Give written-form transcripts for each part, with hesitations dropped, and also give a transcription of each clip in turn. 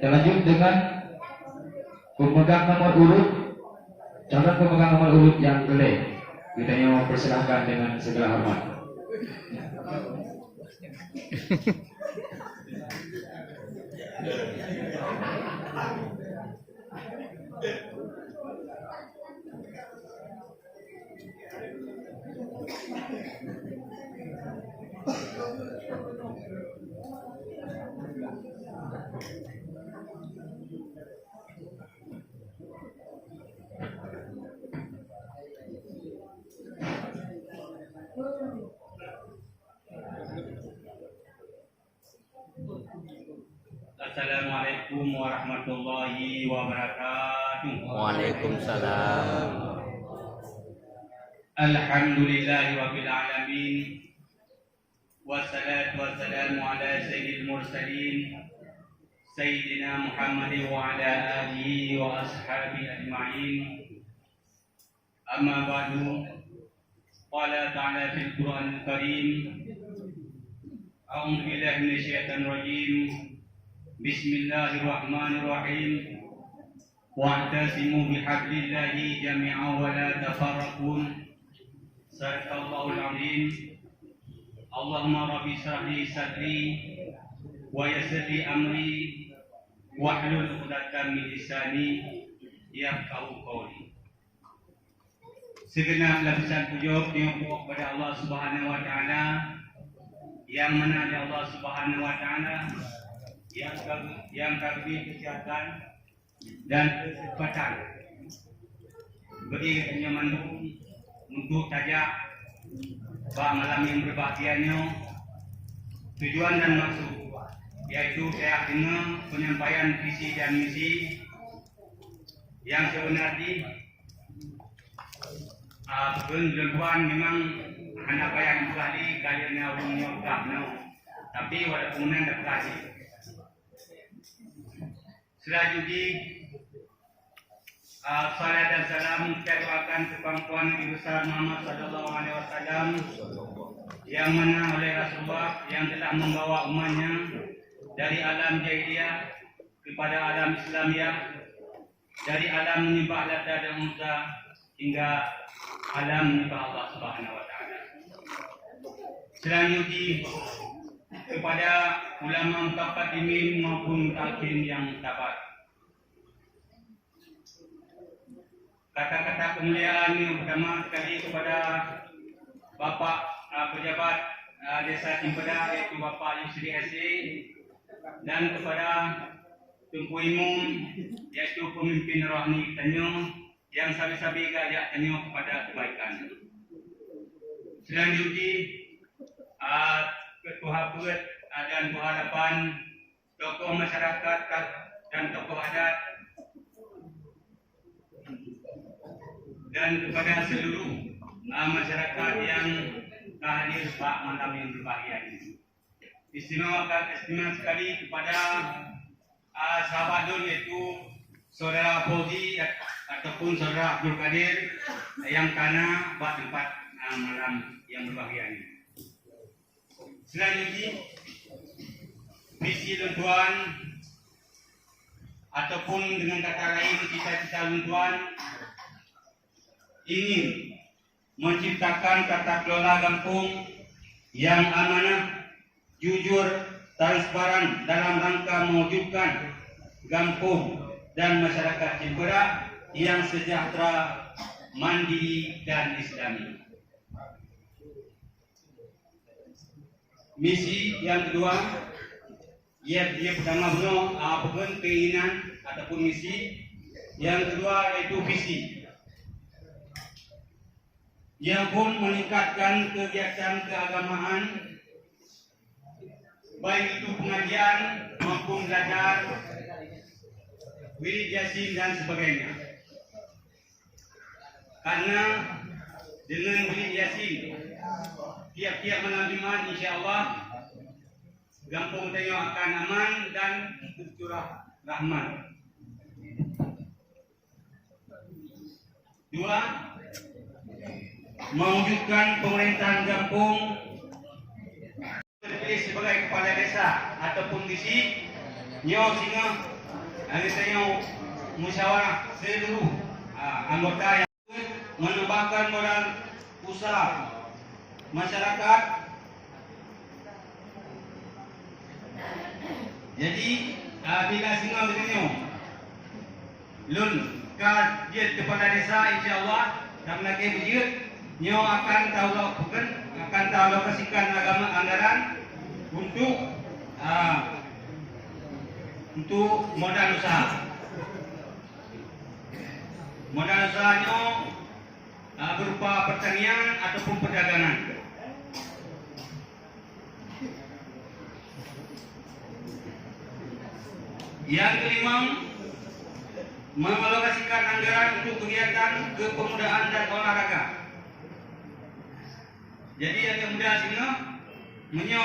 Kita lanjut dengan pemegang nomor urut, calon pemegang nomor urut yang gelap. Kita yang persilahkan dengan segala hormat. Assalamualaikum warahmatullahi wabarakatuh. Waalaikumsalam. Alhamdulillahi rabbil alamin. Wassalatu wassalamu ala sayyidil mursalin Sayyidina Muhammad wa ala alihi wa ashabihi ajma'in. Amma ba'du. Qala ta'ala fil Qur'anil Karim. A'udzu billahi minasyaitonir rajim. Bismillahirrahmanirrahim. Wa'tasimu bihablillahi jami'an wa la tafarraqun. Sadaqallahul azim. Allahumma rabbi shrah li sadri wa yassir li amri wahlul 'uqdatam min lisani yafqahu qawli. Segenap lapisan puja diucapkan kepada Allah Subhanahu wa taala, yang mana Allah Subhanahu wa taala yang kami kesehatan dan kesempatan bagi kenyaman untuk saja pada malam yang berbahagianya. Tujuan dan maksud yaitu saya dengan penyampaian visi dan misi yang sebenarnya penjualan memang anak yang kali kalian orang nyokap tapi walau kemudian tak kasih. Selanjutnya salam dan salam kita doakan kepangkuan Nabi besar Muhammad sallallahu alaihi wasallam yang mana oleh Rasulullah yang telah membawa umatnya dari alam jahiliyah kepada alam Islamiyah, dari alam menyembah Lata dan Uzza hingga alam menyembah Allah Subhanahu wa taala. Selanjutnya kepada ulama mutaqaddimin maupun mutaakhirin yang tabat. Kata-kata kemuliaan yang pertama sekali kepada Bapak pejabat Desa Cimpedak, yaitu Bapak Yusri SE, dan kepada Tunku Imam, yaitu pemimpin rohani Tanyo yang sabi-sabi gajak Tanyo kepada kebaikan. Selanjutnya Ketua Buat dan Berhadapan, tokoh masyarakat dan tokoh adat, dan kepada seluruh masyarakat yang hadir pada malam yang berbahagia ini. Istimewa sekali kepada sahabat Dul, yaitu Saudara Fauzi ataupun Saudara Abdul Qadir yang karena buat tempat malam yang berbahagia ini. Selanjutnya visi luntuan ataupun dengan kata lain cita-cita luntuan ingin menciptakan tata kelola kampung yang amanah, jujur, transparan dalam rangka mewujudkan kampung dan masyarakat Cimpedak yang sejahtera, mandiri dan islami. Misi yang kedua, dia pertama bukan keinginan ataupun misi. Yang kedua yaitu visi. Ia pun meningkatkan kegiatan keagamaan, baik itu pengajian maupun belajar, wirid yasin dan sebagainya. Karena dengan wirid yasin tiap-tiap malam Jumat insya-Allah kampung Tanyo akan aman dan curah rahmat. Dua, mewujudkan pemerintahan kampung terpilih sebagai kepala desa ataupun disi nyo singa Akhirnya musyawarah seluruh anggota yang menambahkan modal usaha masyarakat. Jadi bila semua begini lun kajian kepada desa, insyaallah dan lagi bijut nyo akan tahu lokasikan agama anggaran untuk modal usaha. Modal usahanya berupa pertanian ataupun perdagangan. Yang kelima, mengalokasikan anggaran untuk kegiatan kepemudaan dan olahraga. Jadi yang muda sini menyo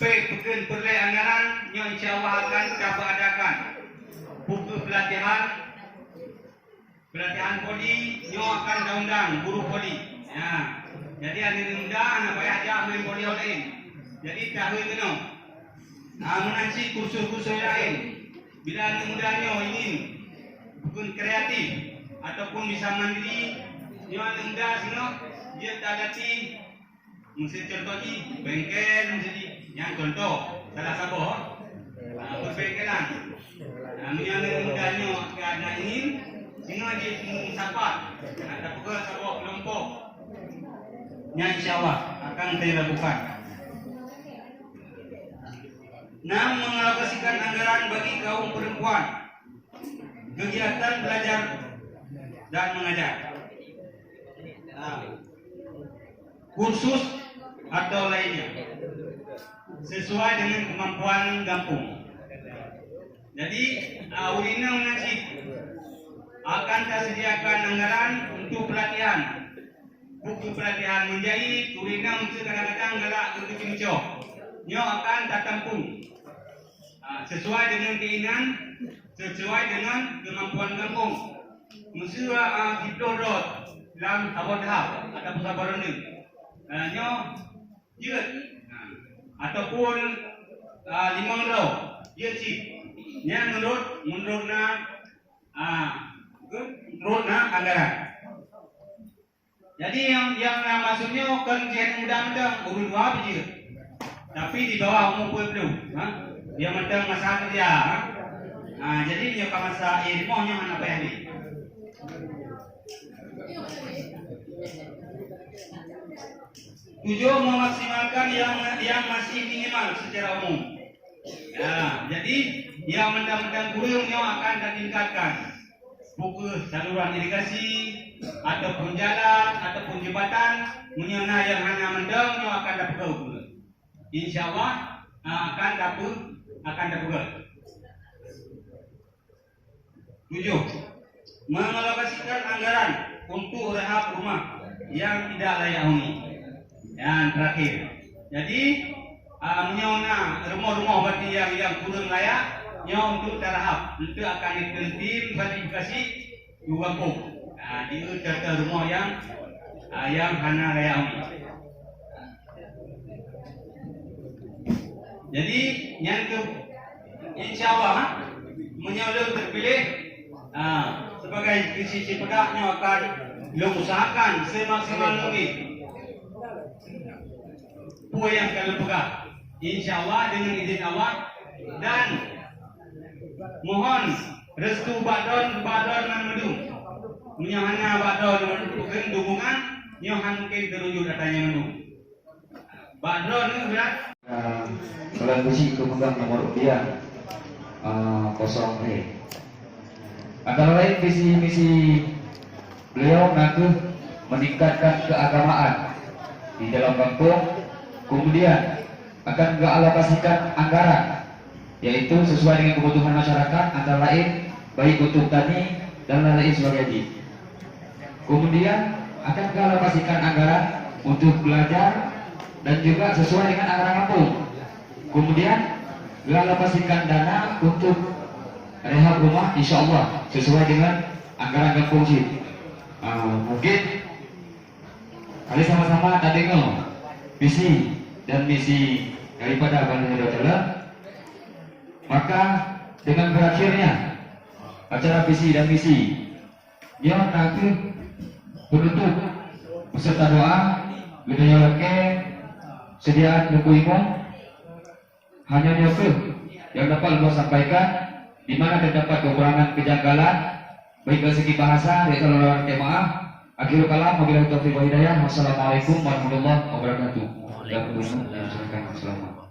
pekan perlai anggaran nyo insyaallah akan dapat adakan buku pelatihan poli nyo akan undang guru poli. Ya. Jadi ada muda anak payah aja main poli lain. Jadi tahu kena. Menansi kursus-kursus lain. Bila anak mudanya ingin bukan kreatif ataupun bisa mandiri, nyo anak muda sini dia tak latih. Mesti contoh ni bengkel mesti yang contoh salah satu berbengkelan. Yang mudanya ada ingin sehingga dia mensapat ataupun ke sebuah kelompok yang insyaallah akan dilakukan. Mengalokasikan anggaran bagi kaum perempuan kegiatan belajar dan mengajar, kursus atau lainnya sesuai dengan kemampuan kampung. Jadi urina mengasih akan tersediakan anggaran untuk pelatihan, buku pelatihan menjahit. Urina mesti kadang-kadang galak kecil-kecil nyo akan tertampung sesuai dengan keinginan, sesuai dengan kemampuan kampung. Mesti dipelorot dalam sabot tahap ataupun sabot rendah nyo jeut ataupun 5 row jeut sip nya menurut anggaran. Jadi yang maksudnya kerjaan muda-muda urut 2 biji. Tapi di bawah umur 20. Dia mentang masa kerja. Jadi dia ke masa ilmunya mana payah ni. Tujuh, memaksimalkan yang masih minimal secara umum. Jadi yang mentang-mentang kurangnya akan ditingkatkan. Buku saluran irigasi ataupun jalan ataupun jembatan menyana yang hanya mendangnya akan dapat ukur. Insyaallah akan dapat. 7. Mengalokasikan anggaran untuk rehab rumah yang tidak layak huni. Yang terakhir. Jadi menyona rumah-rumah berarti yang kurang layak untuk terhab, itu akan ditertim verifikasi dua kampung. Dia data rumah yang hana layak huni. Jadi yang ke insyaallah menyalur terpilih sebagai sisi pedaknya akan diusahakan semaksimal mungkin. Puai yang kalian pegang, insyaallah dengan izin Allah, dan mohon restu badon dan mendung. Menyahana badon bukan dukungan, nyohan mungkin terujuk datanya mendung. Badon itu berat. Bulan Suci pemegang nomor rupiah 0 antara lain visi-misi beliau mengaku meningkatkan keagamaan di dalam kampung, kemudian akan mengalokasikan anggaran yaitu sesuai dengan kebutuhan masyarakat, antara lain baik untuk tani dan lain sebagainya. Kemudian akan mengalokasikan anggaran untuk belajar dan juga sesuai dengan anggaran kampung. Kemudian mengalokasikan dana untuk rehab rumah, insyaallah sesuai dengan anggaran kampung sih. Mungkin kali sama-sama tak dengar visi dan misi daripada Abang Nurul. Maka dengan berakhirnya acara visi dan misi. Nyon nanti penutup peserta doa gedenya leke sediaan buku imam hanya nyoke yang dapat Allah sampaikan di mana terdapat kekurangan kejanggalan baik dari segi bahasa dari saluran jemaah. Akhirul kalam wabillahi taufiq wal hidayah. Wassalamualaikum warahmatullahi wabarakatuh. Waalaikumsalam. Selamat.